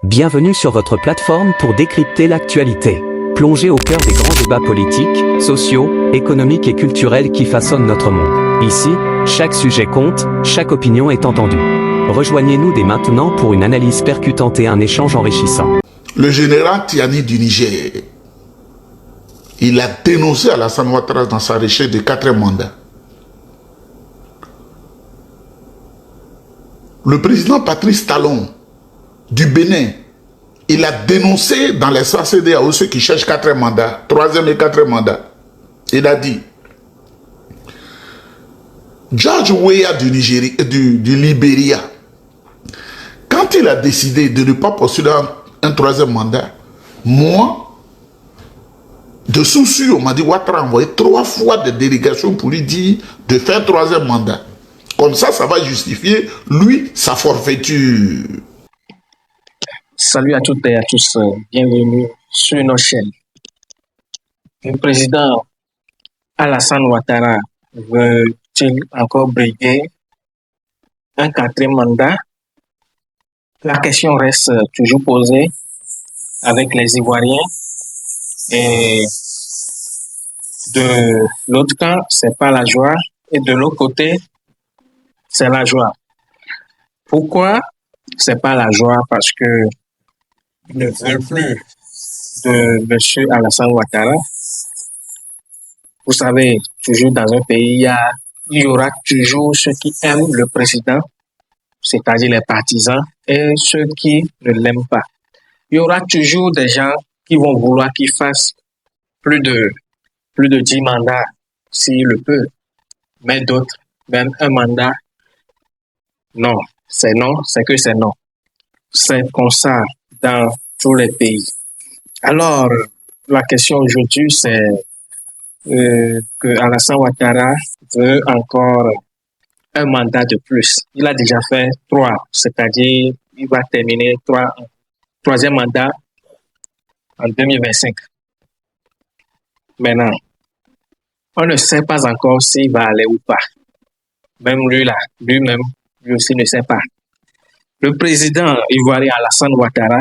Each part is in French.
Bienvenue sur votre plateforme pour décrypter l'actualité. Plongez au cœur des grands débats politiques, sociaux, économiques et culturels qui façonnent notre monde. Ici, chaque sujet compte, chaque opinion est entendue. Rejoignez-nous dès maintenant pour une analyse percutante et un échange enrichissant. Le général Tiani du Niger, il a dénoncé Alassane Ouattara dans sa recherche de 4 mandats. Le président Patrice Talon du Bénin, il a dénoncé dans l'espace CEDEAO ceux qui cherchent 4 mandats, 3e et 4e mandat. Il a dit, George Weah du Libéria, quand il a décidé de ne pas postuler un 3e mandat, moi, de souci, on m'a dit, Ouattara a envoyé 3 fois des délégations pour lui dire de faire 3e mandat. Comme ça va justifier, lui, sa forfaiture. Salut à toutes et à tous, bienvenue sur nos chaînes. Le président Alassane Ouattara veut-il encore briguer un 4e mandat? La question reste toujours posée avec les Ivoiriens. Et de l'autre camp, c'est pas la joie. Et de l'autre côté, c'est la joie. Pourquoi c'est pas la joie? Parce que ne veulent plus de M. Alassane Ouattara. Vous savez, toujours dans un pays, il y aura toujours ceux qui aiment le président, c'est-à-dire les partisans, et ceux qui ne l'aiment pas. Il y aura toujours des gens qui vont vouloir qu'il fasse plus de 10 mandats, s'il le peut. Mais d'autres, même un mandat, non, c'est que c'est non. C'est comme ça dans tous les pays. Alors, la question aujourd'hui, c'est que Alassane Ouattara veut encore un mandat de plus. Il a déjà fait 3, c'est-à-dire il va terminer 3e mandat en 2025. Maintenant, on ne sait pas encore s'il va aller ou pas. Même lui-même, lui aussi ne sait pas. Le président ivoirien Alassane Ouattara,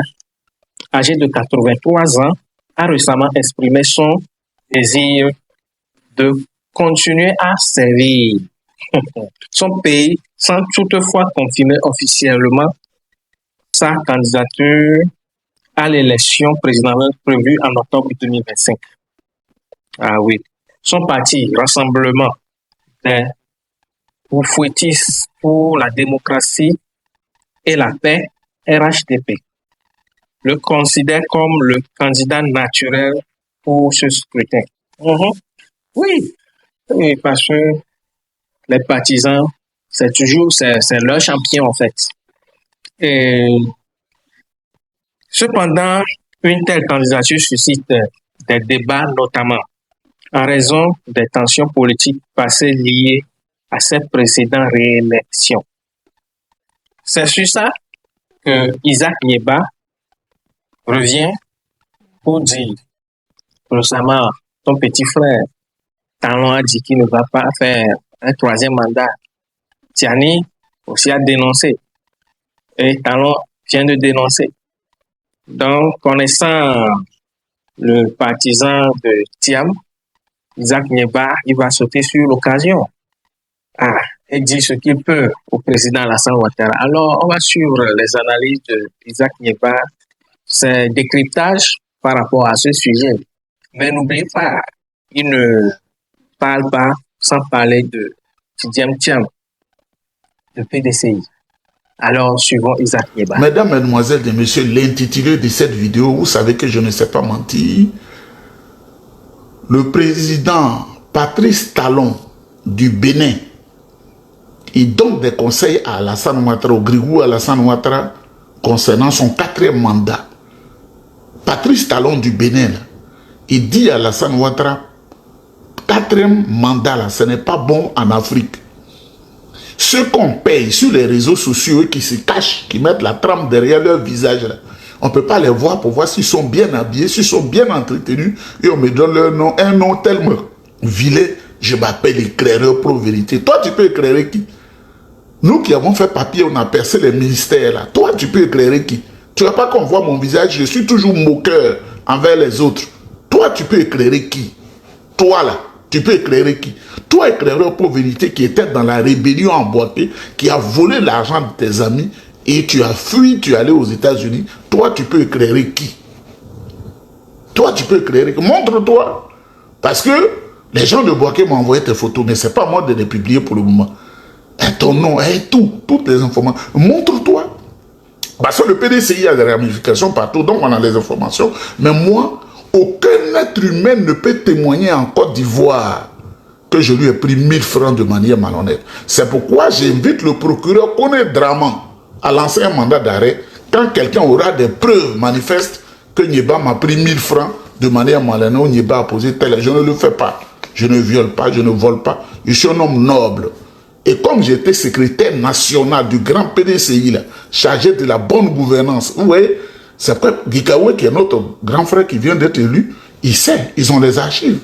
âgé de 83 ans, a récemment exprimé son désir de continuer à servir son pays sans toutefois confirmer officiellement sa candidature à l'élection présidentielle prévue en octobre 2025. Ah oui. Son parti, Rassemblement des Oufouettistes pour la démocratie et la paix, RHDP, le considère comme le candidat naturel pour ce scrutin. Oui, parce que les partisans, c'est leur champion en fait. Et cependant, une telle candidature suscite des débats, notamment en raison des tensions politiques passées liées à cette précédente réélection. C'est sur ça que Isaac Nieba revient pour dire récemment, ton petit frère Talon a dit qu'il ne va pas faire un 3e mandat. Tiani aussi a dénoncé. Et Talon vient de dénoncer. Donc, connaissant le partisan de Tiam, Isaac Nieba, il va sauter sur l'occasion. Et dire ce qu'il peut au président Alassane Ouattara. Alors, on va suivre les analyses de Isaac Nieba, ses décryptages par rapport à ce sujet. Mais n'oubliez pas, il ne parle pas sans parler de Tidjam Thiam, de PDCI. Alors, suivons Isaac Nieba. Mesdames, Mesdemoiselles et Messieurs, l'intitulé de cette vidéo, vous savez que je ne sais pas mentir. Le président Patrice Talon du Bénin, il donne des conseils à Alassane Ouattara, au Grigou Alassane Ouattara, concernant son 4e mandat. Patrice Talon du Bénin, il dit à Alassane Ouattara, 4e mandat, là, ce n'est pas bon en Afrique. Ceux qu'on paye sur les réseaux sociaux qui se cachent, qui mettent la trame derrière leur visage, là, on ne peut pas les voir pour voir s'ils sont bien habillés, s'ils sont bien entretenus, et on me donne leur nom, un nom tellement vilain, je m'appelle éclaireur pro-vérité. Toi, tu peux éclairer qui? Nous qui avons fait papier, on a percé les ministères là. Toi, tu peux éclairer qui? Tu ne vas pas qu'on voit mon visage, je suis toujours moqueur envers les autres. Toi, tu peux éclairer qui? Toi, là, tu peux éclairer qui? Toi, éclaireur pour vérité qui était dans la rébellion emboîtée, qui a volé l'argent de tes amis et tu as fui, tu es allé aux États-Unis. Toi, tu peux éclairer qui? Toi, tu peux éclairer qui? Montre-toi. Parce que les gens de Boaké m'ont envoyé tes photos, mais ce n'est pas moi de les publier pour le moment. Et ton nom, et toutes les informations. Montre-toi. Parce que le PDCI a des ramifications partout, donc on a les informations. Mais moi, aucun être humain ne peut témoigner en Côte d'Ivoire que je lui ai pris 1000 francs de manière malhonnête. C'est pourquoi j'invite le procureur Koné Draman à lancer un mandat d'arrêt quand quelqu'un aura des preuves manifestes que Nieba m'a pris 1000 francs de manière malhonnête, ou Nieba a posé tel. Je ne le fais pas. Je ne viole pas, je ne vole pas. Je suis un homme noble. Et comme j'étais secrétaire national du grand PDCI, là, chargé de la bonne gouvernance, vous voyez, c'est pas Gikawe qui est notre grand frère qui vient d'être élu, il sait, ils ont les archives.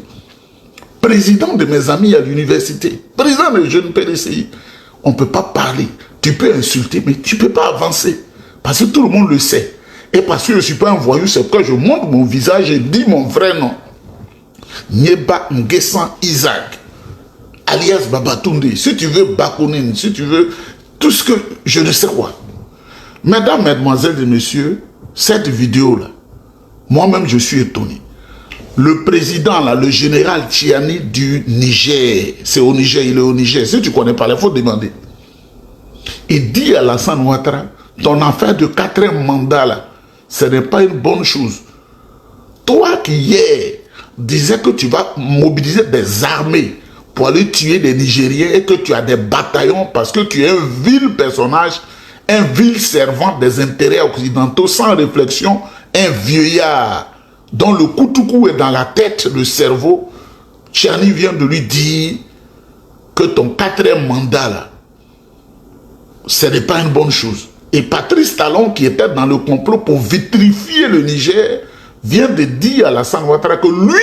Président de mes amis à l'université, président des jeunes PDCI, on ne peut pas parler. Tu peux insulter, mais tu ne peux pas avancer. Parce que tout le monde le sait. Et parce que je ne suis pas un voyou, c'est pourquoi je montre mon visage et dis mon vrai nom. Nieba Nguessan Isaac, alias Babatunde, si tu veux Bakounine, si tu veux tout ce que je ne sais quoi. Mesdames, mesdemoiselles et messieurs, cette vidéo-là, moi-même je suis étonné. Le président, là, le général Tiani du Niger, c'est au Niger, il est au Niger. Si tu ne connais pas, il faut demander. Il dit à Alassane Ouattara, ton affaire de 4e mandat, là, ce n'est pas une bonne chose. Toi qui hier disais que tu vas mobiliser des armées pour aller tuer des Nigériens et que tu as des bataillons parce que tu es un vil personnage, un vil servant des intérêts occidentaux sans réflexion, un vieillard dont le koutoukou est dans la tête, le cerveau. Tiani vient de lui dire que ton 4e mandat, là, ce n'est pas une bonne chose. Et Patrice Talon, qui était dans le complot pour vitrifier le Niger, vient de dire à Alassane Ouattara que lui,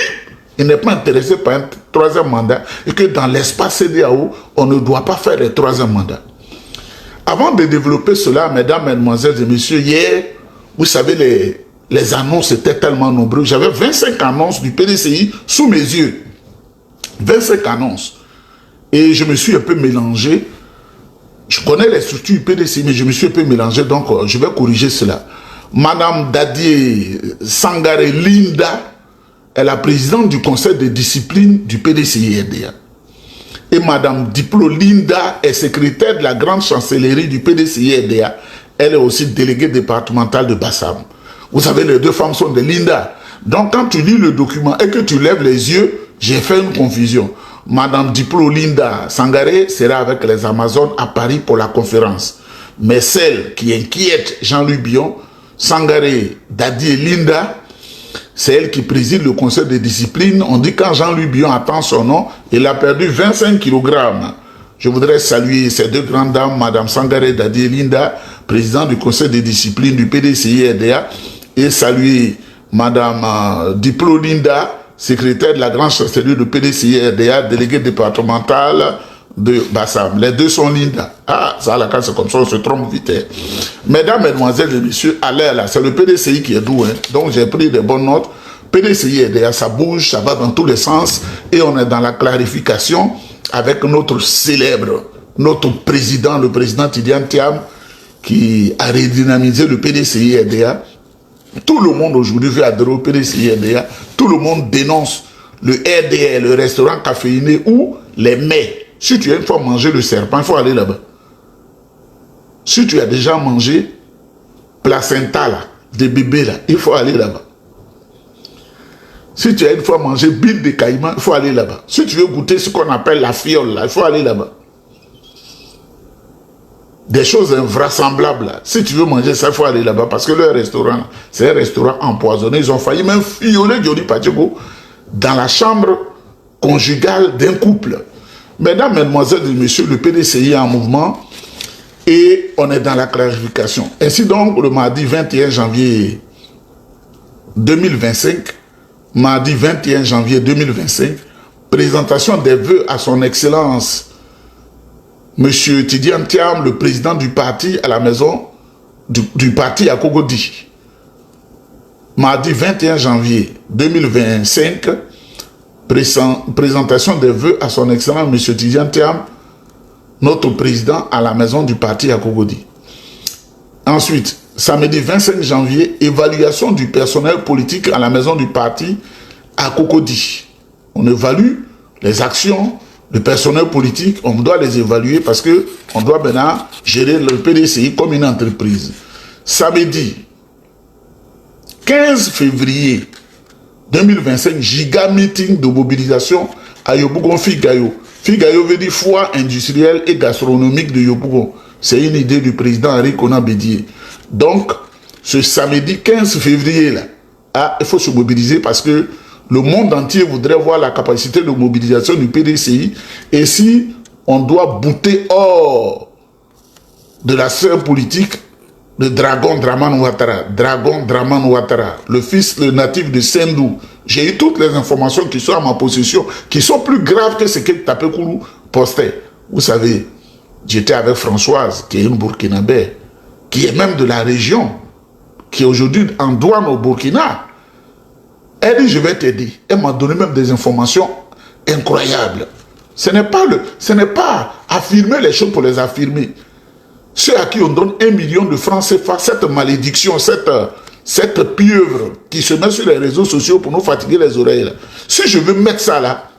il n'est pas intéressé par un 3e mandat et que dans l'espace CEDEAO, on ne doit pas faire le 3e mandat. Avant de développer cela, mesdames, mesdemoiselles et messieurs, hier, vous savez, les annonces étaient tellement nombreuses. J'avais 25 annonces du PDCI sous mes yeux. 25 annonces. Et je me suis un peu mélangé. Je connais les structures du PDCI, mais je me suis un peu mélangé, donc je vais corriger cela. Madame Dadie Sangaré Linda est la présidente du conseil de discipline du PDCI-RDA. Et Madame Diplo Linda est secrétaire de la grande chancellerie du PDCI-RDA. Elle est aussi déléguée départementale de Bassam. Vous savez, les deux femmes sont des Linda. Donc quand tu lis le document et que tu lèves les yeux, j'ai fait une confusion. Madame Diplo Linda Sangaré sera avec les Amazones à Paris pour la conférence. Mais celle qui inquiète Jean-Louis Bion, Sangaré Dadie Linda, c'est elle qui préside le conseil de discipline. On dit quand Jean-Louis Bion attend son nom, il a perdu 25 kg. Je voudrais saluer ces deux grandes dames, Madame Sangaré Dadie Linda, présidente du conseil de discipline du PDCI-RDA, et saluer Madame Diplo Linda, secrétaire de la grande chancellerie du PDCI-RDA, déléguée départementale de Bassam. Les deux sont Linda. Ah, ça, là, quand c'est comme ça, on se trompe vite. Mesdames, mesdemoiselles et messieurs, allez là, c'est le PDCI qui est doux. Donc, j'ai pris des bonnes notes. PDCI-RDA, ça bouge, ça va dans tous les sens. Et on est dans la clarification avec notre célèbre, notre président, le président Tidiane Thiam, qui a redynamisé le PDCI-RDA. Tout le monde aujourd'hui veut adhérer au PDCI-RDA. Tout le monde dénonce le RDA, le restaurant caféiné ou les mets. Si tu as une fois mangé le serpent, il faut aller là-bas. Si tu as déjà mangé placenta, là, des bébés, là, il faut aller là-bas. Si tu as une fois mangé bile de caïman, il faut aller là-bas. Si tu veux goûter ce qu'on appelle la fiole, là, il faut aller là-bas. Des choses invraisemblables, là. Si tu veux manger ça, il faut aller là-bas parce que leur restaurant, c'est un restaurant empoisonné. Ils ont failli même fioler Johnny Pacheco dans la chambre conjugale d'un couple. Mesdames, mesdemoiselles et messieurs, le PDCI est en mouvement et on est dans la clarification. Ainsi donc, le mardi 21 janvier 2025, mardi 21 janvier 2025, présentation des vœux à son excellence Monsieur Tidiane Thiam, le président du parti, à la maison du parti à Cocody. Mardi 21 janvier 2025, présentation des vœux à son excellent M. Tidjane Thiam, notre président à la maison du parti à Cocody. Ensuite, samedi 25 janvier, évaluation du personnel politique à la maison du parti à Cocody. On évalue les actions du personnel politique, on doit les évaluer parce qu'on doit maintenant gérer le PDCI comme une entreprise. Samedi 15 février 2025, giga meeting de mobilisation à Yopougon Figayo. Figayo veut dire foire industrielle et gastronomique de Yopougon. C'est une idée du président Henri Konan Bédié. Donc, ce samedi 15 février, là, il faut se mobiliser parce que le monde entier voudrait voir la capacité de mobilisation du PDCI. Et si on doit bouter hors de la sphère politique, le Dragon Draman Ouattara, le fils, le natif de Sendou. J'ai eu toutes les informations qui sont à ma possession, qui sont plus graves que ce que Tapekoulou postait. Vous savez, j'étais avec Françoise, qui est une Burkinabé, qui est même de la région, qui est aujourd'hui en douane au Burkina. Elle dit, je vais t'aider. Elle m'a donné même des informations incroyables. Ce n'est pas affirmer les choses pour les affirmer. Ceux à qui on donne 1 million de francs CFA, cette malédiction, cette pieuvre qui se met sur les réseaux sociaux pour nous fatiguer les oreilles. Là. Si je veux mettre ça là,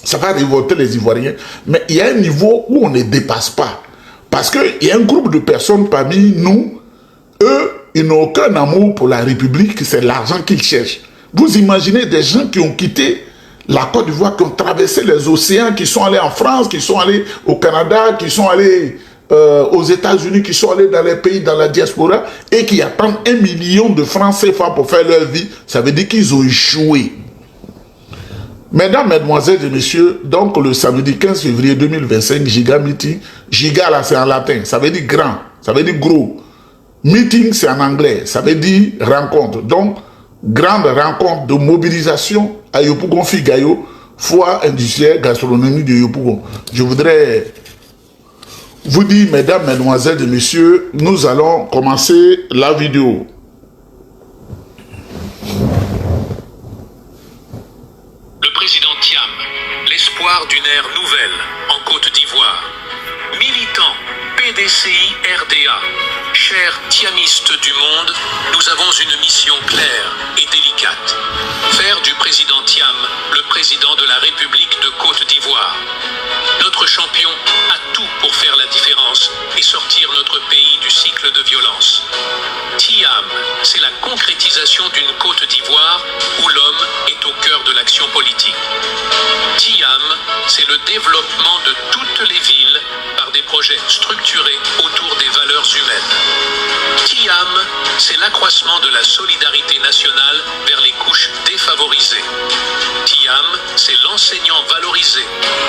ça va révolter les Ivoiriens. Mais il y a un niveau où on ne dépasse pas. Parce qu'il y a un groupe de personnes parmi nous, eux, ils n'ont aucun amour pour la République, c'est l'argent qu'ils cherchent. Vous imaginez des gens qui ont quitté la Côte d'Ivoire, qui ont traversé les océans, qui sont allés en France, qui sont allés au Canada, qui sont allés aux États-Unis, qui sont allés dans les pays, dans la diaspora, et qui attendent 1 million de francs CFA pour faire leur vie. Ça veut dire qu'ils ont échoué. Mesdames, mesdemoiselles et messieurs, donc le samedi 15 février 2025, giga meeting. Giga là c'est en latin, ça veut dire grand, ça veut dire gros. Meeting c'est en anglais, ça veut dire rencontre. Donc, grande rencontre de mobilisation à Yopougon Figayo, foire industrielle gastronomique de Yopougon. Je voudrais vous dire, mesdames, mesdemoiselles et messieurs, nous allons commencer la vidéo. Le président Thiam, l'espoir d'une ère nouvelle en Côte d'Ivoire. Militant PDCI RDA, chers thiamistes du monde, nous avons une mission claire et délicate. Faire du président Thiam le président de la République de Côte d'Ivoire. Notre champion a tout pour faire la différence et sortir notre pays du cycle de violence. Thiam, c'est la concrétisation d'une Côte d'Ivoire où l'homme est au cœur de l'action politique. Thiam, c'est le développement de toutes les villes par des projets structurés autour des valeurs humaines. Thiam, c'est l'accroissement de la solidarité nationale vers les couches défavorisées. Thiam, c'est l'enseignant valorisé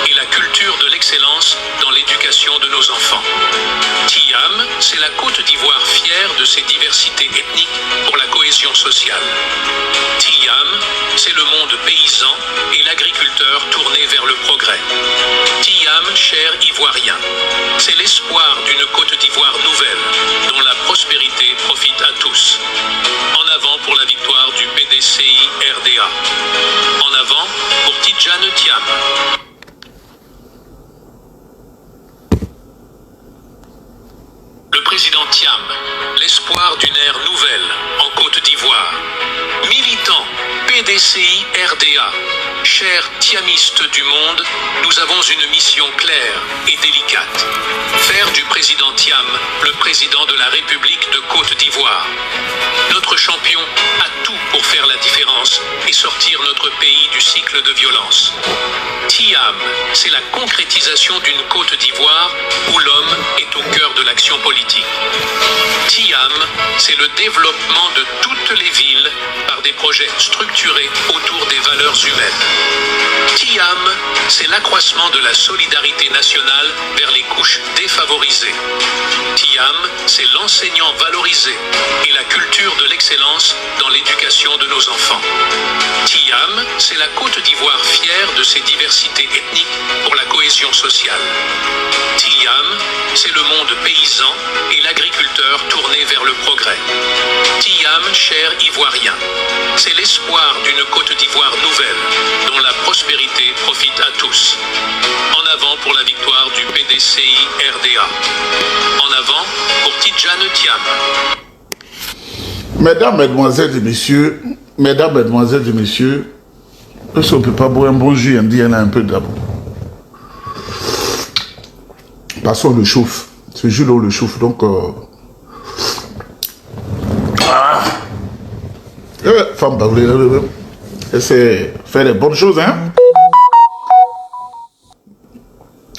et la culture de l'excellence dans l'éducation de nos enfants. Thiam, c'est la Côte d'Ivoire fière de ses diversités ethniques pour la cohésion sociale. Thiam, c'est le monde paysan et l'agriculteur tourné vers le progrès. Thiam, cher Ivoirien, c'est l'espoir d'une Côte d'Ivoire nouvelle, dont la prospérité profite à tous. En avant pour la victoire du PDCI RDA. En avant pour Tidjane Thiam. Le président Thiam, l'espoir d'une ère nouvelle en Côte d'Ivoire. Militant PDCI RDA, chers thiamistes du monde, nous avons une mission claire et délicate. Faire du président Thiam le président de la République de Côte d'Ivoire. Notre champion a tout pour faire la différence et sortir notre pays du cycle de violence. Thiam, c'est la concrétisation d'une Côte d'Ivoire où l'homme est au cœur de l'action politique. Thiam, c'est le développement de toutes les villes par des projets structurés autour des valeurs humaines. Thiam, c'est l'accroissement de la solidarité nationale vers les couches défavorisées. Thiam, c'est l'enseignant valorisé et la culture de l'excellence dans l'éducation de nos enfants. Tiam, c'est la Côte d'Ivoire fière de ses diversités ethniques pour la cohésion sociale. Tiam, c'est le monde paysan et l'agriculteur tourné vers le progrès. Tiam, cher Ivoirien, c'est l'espoir d'une Côte d'Ivoire nouvelle, dont la prospérité profite à tous. En avant pour la victoire du PDCI RDA. En avant pour Tidjane Thiam. Mesdames, Mesdemoiselles et Messieurs, est-ce qu'on ne peut pas boire un bon jus indien là un peu d'abord? Parce qu'on le chauffe. Ce jus-là, on le chauffe. Donc, femme bablée, c'est faire des bonnes choses, hein?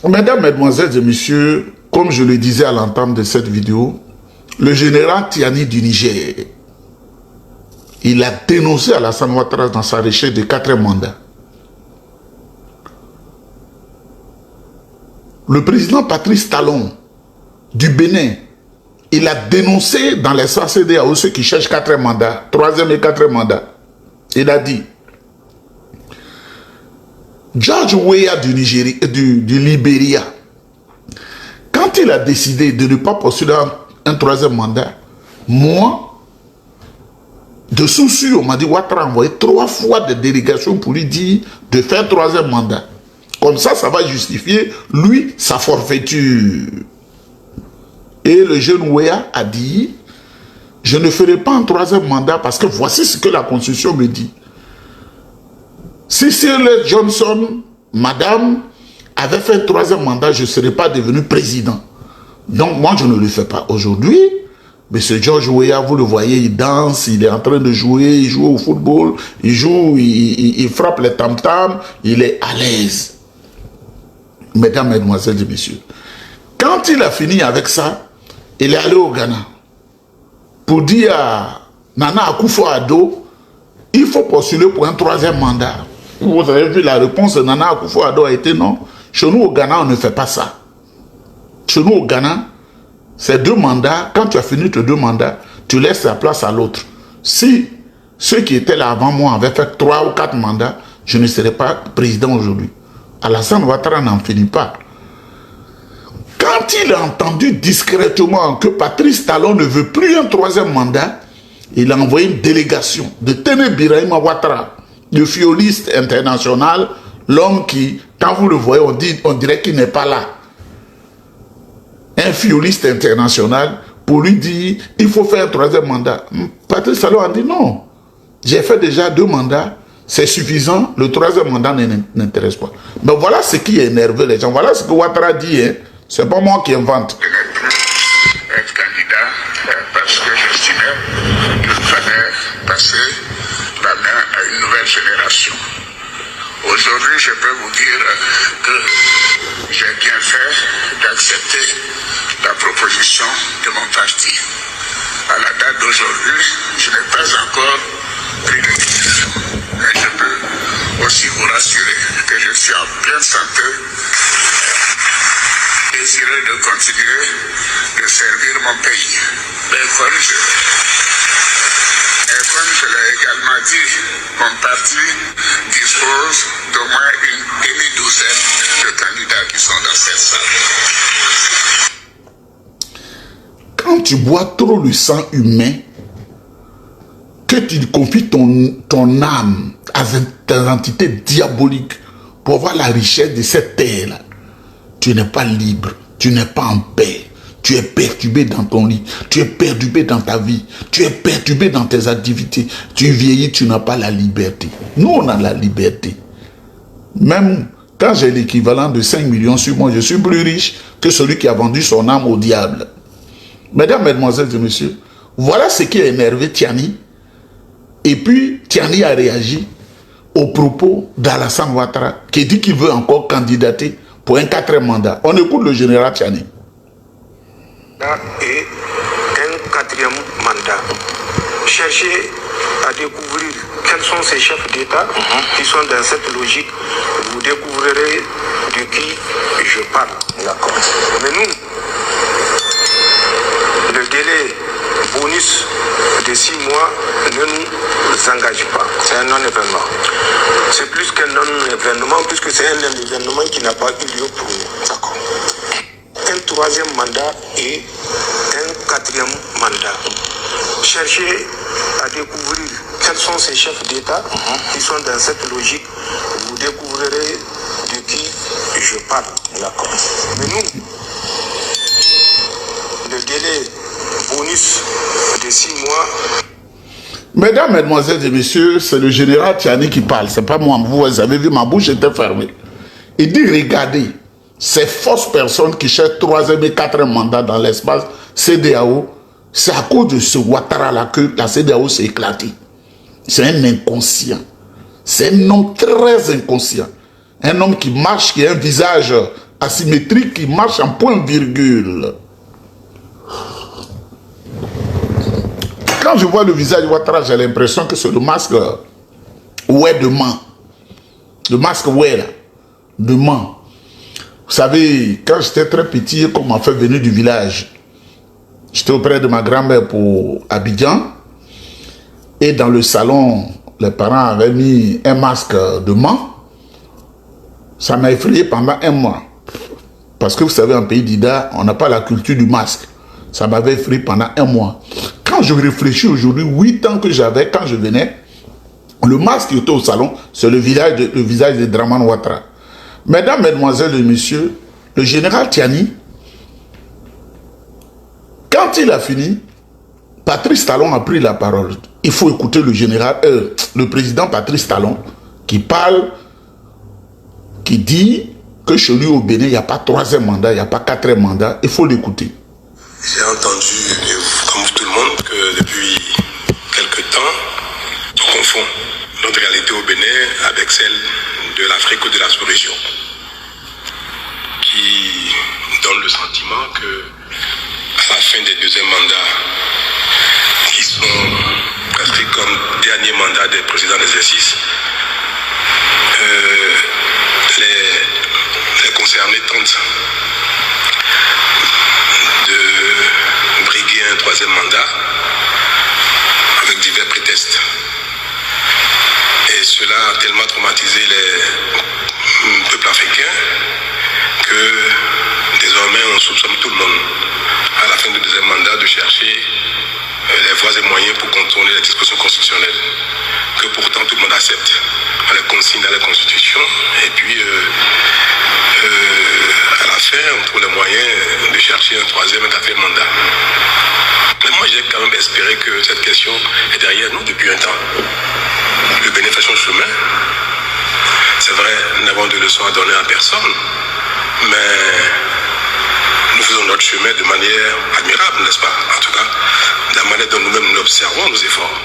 Mesdames, Mesdemoiselles et Messieurs, comme je le disais à l'entame de cette vidéo, le général Tiani du Niger, il a dénoncé Alassane Ouattara dans sa recherche de 4 mandats. Le président Patrice Talon du Bénin, il a dénoncé dans l'espace CEDEAO ceux qui cherchent 4 mandats, 3e et 4e mandats. Il a dit, George Weah du Libéria, quand il a décidé de ne pas postuler un 3e mandat, moi, de souci, on m'a dit, Ouattara a envoyé 3 fois des délégations pour lui dire de faire 3e mandat. Comme ça va justifier, lui, sa forfaiture. Et le jeune Weah a dit, je ne ferai pas un 3e mandat parce que voici ce que la Constitution me dit. Si Sirleaf Johnson, madame, avait fait un 3e mandat, je ne serais pas devenu président. Donc moi, je ne le fais pas aujourd'hui. Mais ce George Weah, vous le voyez, il danse, il est en train de jouer, il joue au football, il frappe les tam-tams, il est à l'aise. Mesdames, Mesdemoiselles et Messieurs, quand il a fini avec ça, il est allé au Ghana pour dire à Nana Akufo-Addo, il faut postuler pour un 3e mandat. Vous avez vu la réponse de Nana Akufo-Addo a été non. Chez nous au Ghana, on ne fait pas ça. Chez nous au Ghana, c'est 2 mandats. Quand tu as fini tes 2 mandats, tu laisses la place à l'autre. Si ceux qui étaient là avant moi avaient fait 3 ou 4 mandats, je ne serais pas président aujourd'hui. Alassane Ouattara n'en finit pas. Quand il a entendu discrètement que Patrice Talon ne veut plus un 3e mandat, il a envoyé une délégation de Téné Birahima Ouattara, le violiste international, l'homme qui, quand vous le voyez, on dirait qu'il n'est pas là. Un violiste international pour lui dire il faut faire un 3e mandat. Patrice Talon a dit non, j'ai fait déjà 2 mandats, c'est suffisant, le 3e mandat n'intéresse pas. Mais voilà ce qui a énervé les gens, voilà ce que Ouattara dit, hein. C'est pas moi qui invente. Je n'ai plus être candidat parce que j'estimais qu'il fallait passer la main à une nouvelle génération. Aujourd'hui, je peux vous dire que j'ai bien fait d'accepter la proposition de mon parti. À la date d'aujourd'hui, je n'ai pas encore pris de décision. Mais je peux aussi vous rassurer que je suis en pleine santé, désireux de continuer de servir mon pays. Mais comme je l'ai également dit, mon parti dispose d'au moins une demi-douzaine de candidats qui sont dans cette salle. Quand tu bois trop le sang humain, que tu confies ton âme à des entités diaboliques pour avoir la richesse de cette terre-là, tu n'es pas libre, tu n'es pas en paix. Tu es perturbé dans ton lit, tu es perturbé dans ta vie, tu es perturbé dans tes activités. Tu vieillis, tu n'as pas la liberté. Nous, on a la liberté. Même quand j'ai l'équivalent de 5 millions sur moi, je suis plus riche que celui qui a vendu son âme au diable. Mesdames, Mesdemoiselles et Messieurs, voilà ce qui a énervé Tiani. Et puis, Tiani a réagi aux propos d'Alassane Ouattara, qui dit qu'il veut encore candidater pour un 4e mandat. On écoute le général Tiani. Et un 4e mandat. Cherchez à découvrir quels sont ces chefs d'État qui sont dans cette logique. Vous découvrirez de qui je parle. D'accord. Mais nous, le délai bonus de 6 mois ne nous s'engage pas. C'est un non-événement. C'est plus qu'un non-événement, puisque c'est un événement qui n'a pas eu lieu pour nous. D'accord. Un troisième mandat et un quatrième mandat. Cherchez à découvrir quels sont ces chefs d'État qui sont dans cette logique. Vous découvrirez de qui je parle. D'accord. Mais nous, le délai bonus de 6 mois. Mesdames, Mesdemoiselles et Messieurs, c'est le général Tiani qui parle. C'est pas moi. Vous avez vu, ma bouche était fermée. Il dit, regardez, ces fausses personnes qui cherchent 3e et 4e mandat dans l'espace CEDEAO, c'est à cause de ce Ouattara-là que la CEDEAO s'est éclatée. C'est un inconscient. C'est un homme très inconscient. Un homme qui marche, qui a un visage asymétrique, qui marche en point-virgule. Quand je vois le visage de Ouattara, j'ai l'impression que c'est le masque ouais de man. Le masque ouais là, de man. Vous savez, quand j'étais très petit, qu'on m'a fait venir du village, j'étais auprès de ma grand-mère pour Abidjan. Et dans le salon, les parents avaient mis un masque de man. Ça m'a effrayé pendant un mois. Parce que vous savez, en pays d'Ida, on n'a pas la culture du masque. Ça m'avait effrayé pendant un mois. Quand je réfléchis aujourd'hui, 8 ans que j'avais, quand je venais, le masque qui était au salon, c'est le visage de Dramane Ouattara. Mesdames, Mesdemoiselles et Messieurs, le général Tiani, quand il a fini, Patrice Talon a pris la parole. Il faut écouter le président Patrice Talon qui parle, qui dit que chez lui au Bénin, il n'y a pas 3e mandat, il n'y a pas 4e mandat. Il faut l'écouter. J'ai entendu, comme tout le monde, que depuis quelque temps, on confond notre réalité au Bénin avec celle de l'Afrique ou de la sous-région, qui donne le sentiment que à la fin des 2e mandats, qui sont prescrits comme dernier mandat des présidents d'exercice, les concernés tentent de briguer un 3e mandat avec divers prétextes. Et cela a tellement traumatisé les peuples africains que désormais on soupçonne tout le monde à la fin du 2e mandat de chercher les voies et moyens pour contourner les dispositions constitutionnelles que pourtant tout le monde accepte. On les consigne dans la Constitution et puis à la fin on trouve les moyens de chercher un 3e et 4e mandat. Mais moi j'ai quand même espéré que cette question est derrière nous depuis un temps. Le Bénin fait son chemin. C'est vrai, nous n'avons de leçons à donner à personne, mais nous faisons notre chemin de manière admirable, n'est-ce pas? En tout cas, de la manière dont nous-mêmes nous observons nos efforts.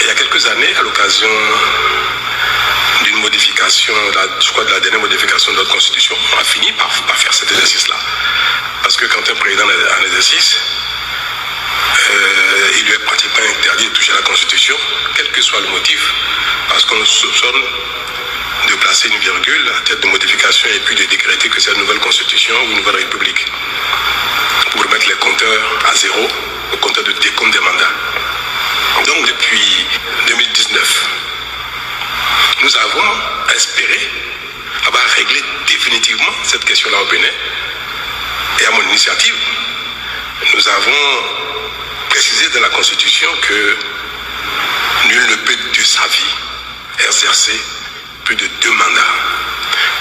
Et il y a quelques années, à l'occasion d'une modification, je crois de la dernière modification de notre Constitution, on a fini par faire cet exercice-là. Parce que quand un président est en exercice, il lui est pratiquement interdit de toucher à la Constitution, quel que soit le motif, parce qu'on soupçonne de placer une virgule à tête de modification et puis de décréter que c'est une nouvelle Constitution ou une nouvelle République, pour mettre les compteurs à zéro, au compteur de décompte des mandats. Donc depuis 2019, nous avons espéré avoir réglé définitivement cette question-là au Bénin. Et à mon initiative, nous avons précisé dans la Constitution que nul ne peut de sa vie exercer plus de 2 mandats,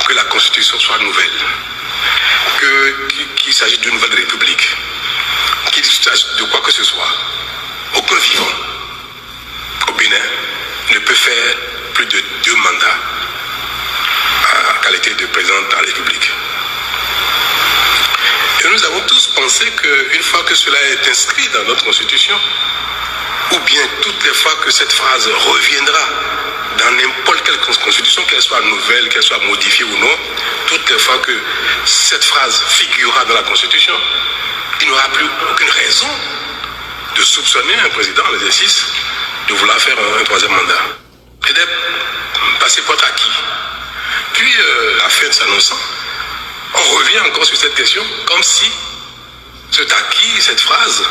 que la Constitution soit nouvelle, qu'il s'agisse d'une nouvelle république, qu'il s'agisse de quoi que ce soit. Aucun vivant au Bénin ne peut faire plus de 2 mandats en qualité de président de la République. Et nous avons tous pensé qu'une fois que cela est inscrit dans notre Constitution, ou bien toutes les fois que cette phrase reviendra dans n'importe quelle Constitution, qu'elle soit nouvelle, qu'elle soit modifiée ou non, toutes les fois que cette phrase figurera dans la Constitution, il n'y aura plus aucune raison de soupçonner un président en exercice de vouloir faire un 3e mandat. Et d'être passé pour acquis. Puis, la fin s'annonçant, on revient encore sur cette question, comme si cet acquis, cette phrase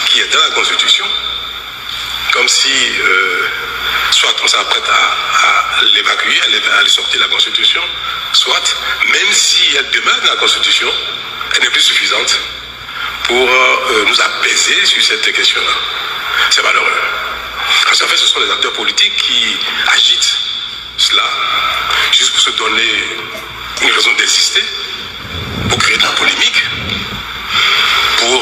qui est dans la Constitution, comme comme si soit on s'apprête à l'évacuer, à lui sortir de la Constitution, soit, même si elle demeure dans la Constitution, elle n'est plus suffisante pour nous apaiser sur cette question-là. C'est malheureux. Parce qu'en fait, ce sont les acteurs politiques qui agitent cela, juste pour se donner une raison d'exister, pour créer de la polémique, pour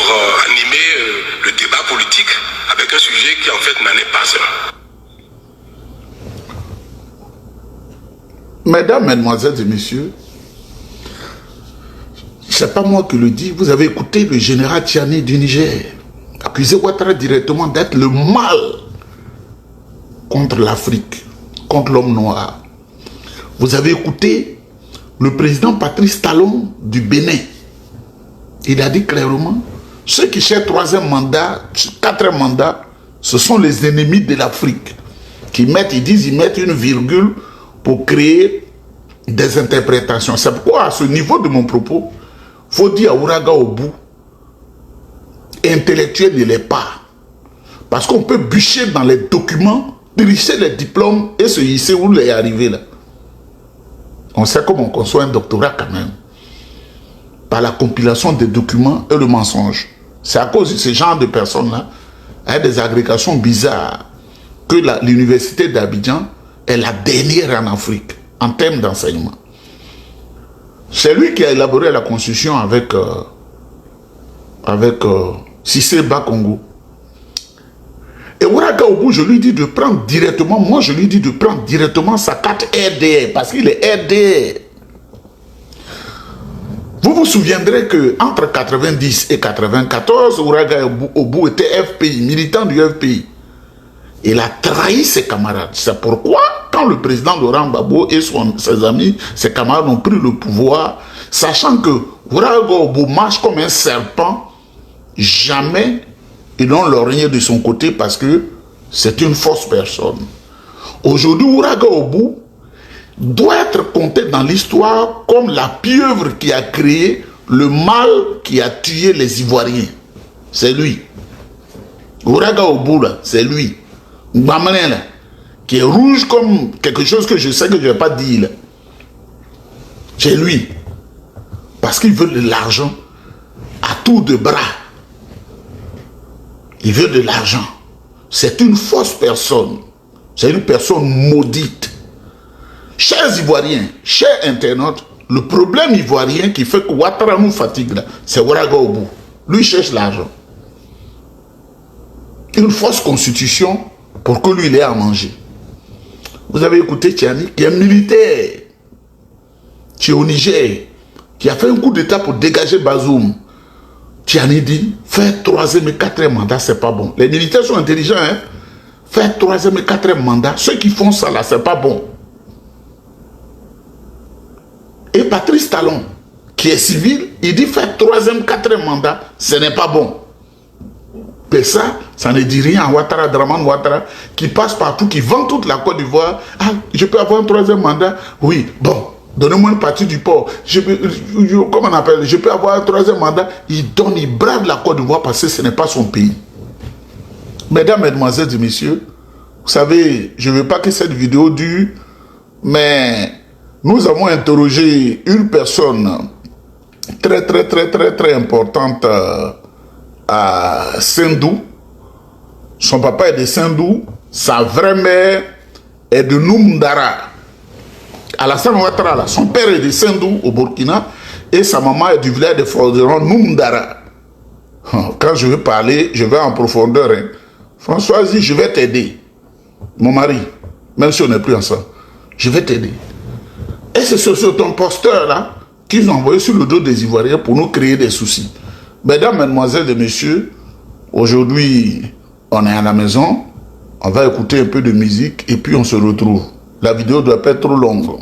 animer le débat politique avec un sujet qui en fait n'en est pas un. Mesdames, Mesdemoiselles et Messieurs, c'est pas moi qui le dis, vous avez écouté le général Tiani du Niger accuser Ouattara directement d'être le mal contre l'Afrique, contre l'homme noir. Vous avez écouté le président Patrice Talon du Bénin. Il a dit clairement, ceux qui cherchent 3e mandat, 4e mandat, ce sont les ennemis de l'Afrique. Ils mettent une virgule pour créer des interprétations. C'est pourquoi à ce niveau de mon propos, il faut dire à Ouraga Obou, intellectuel ne l'est pas. Parce qu'on peut bûcher dans les documents, tricher les diplômes et se hisser où il est arrivé là. On sait comment on conçoit un doctorat quand même. Par la compilation des documents et le mensonge. C'est à cause de ce genre de personnes-là, avec des agrégations bizarres, que l'université d'Abidjan est la dernière en Afrique, en termes d'enseignement. C'est lui qui a élaboré la constitution avec Cissé Bakongo. Et Ouraga Obou, je lui dis de prendre directement, moi je lui dis de prendre directement sa carte RDR, parce qu'il est RDR. Vous vous souviendrez qu'entre 90 et 94, Ouraga Obou était FPI, militant du FPI. Il a trahi ses camarades. C'est pourquoi, quand le président Laurent Gbagbo et ses amis, ses camarades ont pris le pouvoir, sachant que Ouraga Obou marche comme un serpent, jamais ils n'ont lorgné de son côté parce que c'est une fausse personne. Aujourd'hui, Ouraga Obou doit être compté dans l'histoire comme la pieuvre qui a créé le mal qui a tué les Ivoiriens. C'est lui. Ouraga Obou, là, c'est lui. Mbamane, là, qui est rouge comme quelque chose que je sais que je ne vais pas dire. Là. C'est lui. Parce qu'il veut de l'argent à tour de bras. Il veut de l'argent. C'est une fausse personne. C'est une personne maudite. Chers Ivoiriens, chers internautes, le problème ivoirien qui fait que Ouattara nous fatigue, c'est Ouraga Obou. Lui cherche l'argent. Une fausse constitution pour que lui il ait à manger. Vous avez écouté Tiani, qui est militaire, qui est au Niger, qui a fait un coup d'état pour dégager Bazoum. Tiani dit, faire 3e et 4e mandat, c'est pas bon. Les militaires sont intelligents, hein. Faire 3e et 4e mandat, ceux qui font ça là, c'est pas bon. Et Patrice Talon, qui est civil, il dit faire 3e, 4e mandat, ce n'est pas bon. Mais ça ne dit rien à Ouattara, Draman Ouattara, qui passe partout, qui vend toute la Côte d'Ivoire. Ah, je peux avoir un 3e mandat? Oui, bon. Donnez-moi une partie du port. Comment on appelle? Je peux avoir un 3e mandat. Il donne, il brave la Côte d'Ivoire parce que ce n'est pas son pays. Mesdames, Mesdemoiselles et Messieurs, vous savez, je ne veux pas que cette vidéo dure, mais nous avons interrogé une personne très importante à Sendou. Son papa est de Sendou. Sa vraie mère est de Noumdara. Alassane Ouattara, son père est de Sendou au Burkina et sa maman est du village de Forgeron, Noumdara. Quand je vais parler, je vais en profondeur. Hein. François dit, je vais t'aider. Mon mari, même si on n'est plus ensemble, je vais t'aider. Et c'est ce ton posteur là qu'ils ont envoyé sur le dos des Ivoiriens pour nous créer des soucis. Mesdames, Mesdemoiselles et Messieurs, aujourd'hui, on est à la maison, on va écouter un peu de musique et puis on se retrouve. La vidéo ne doit pas être trop longue.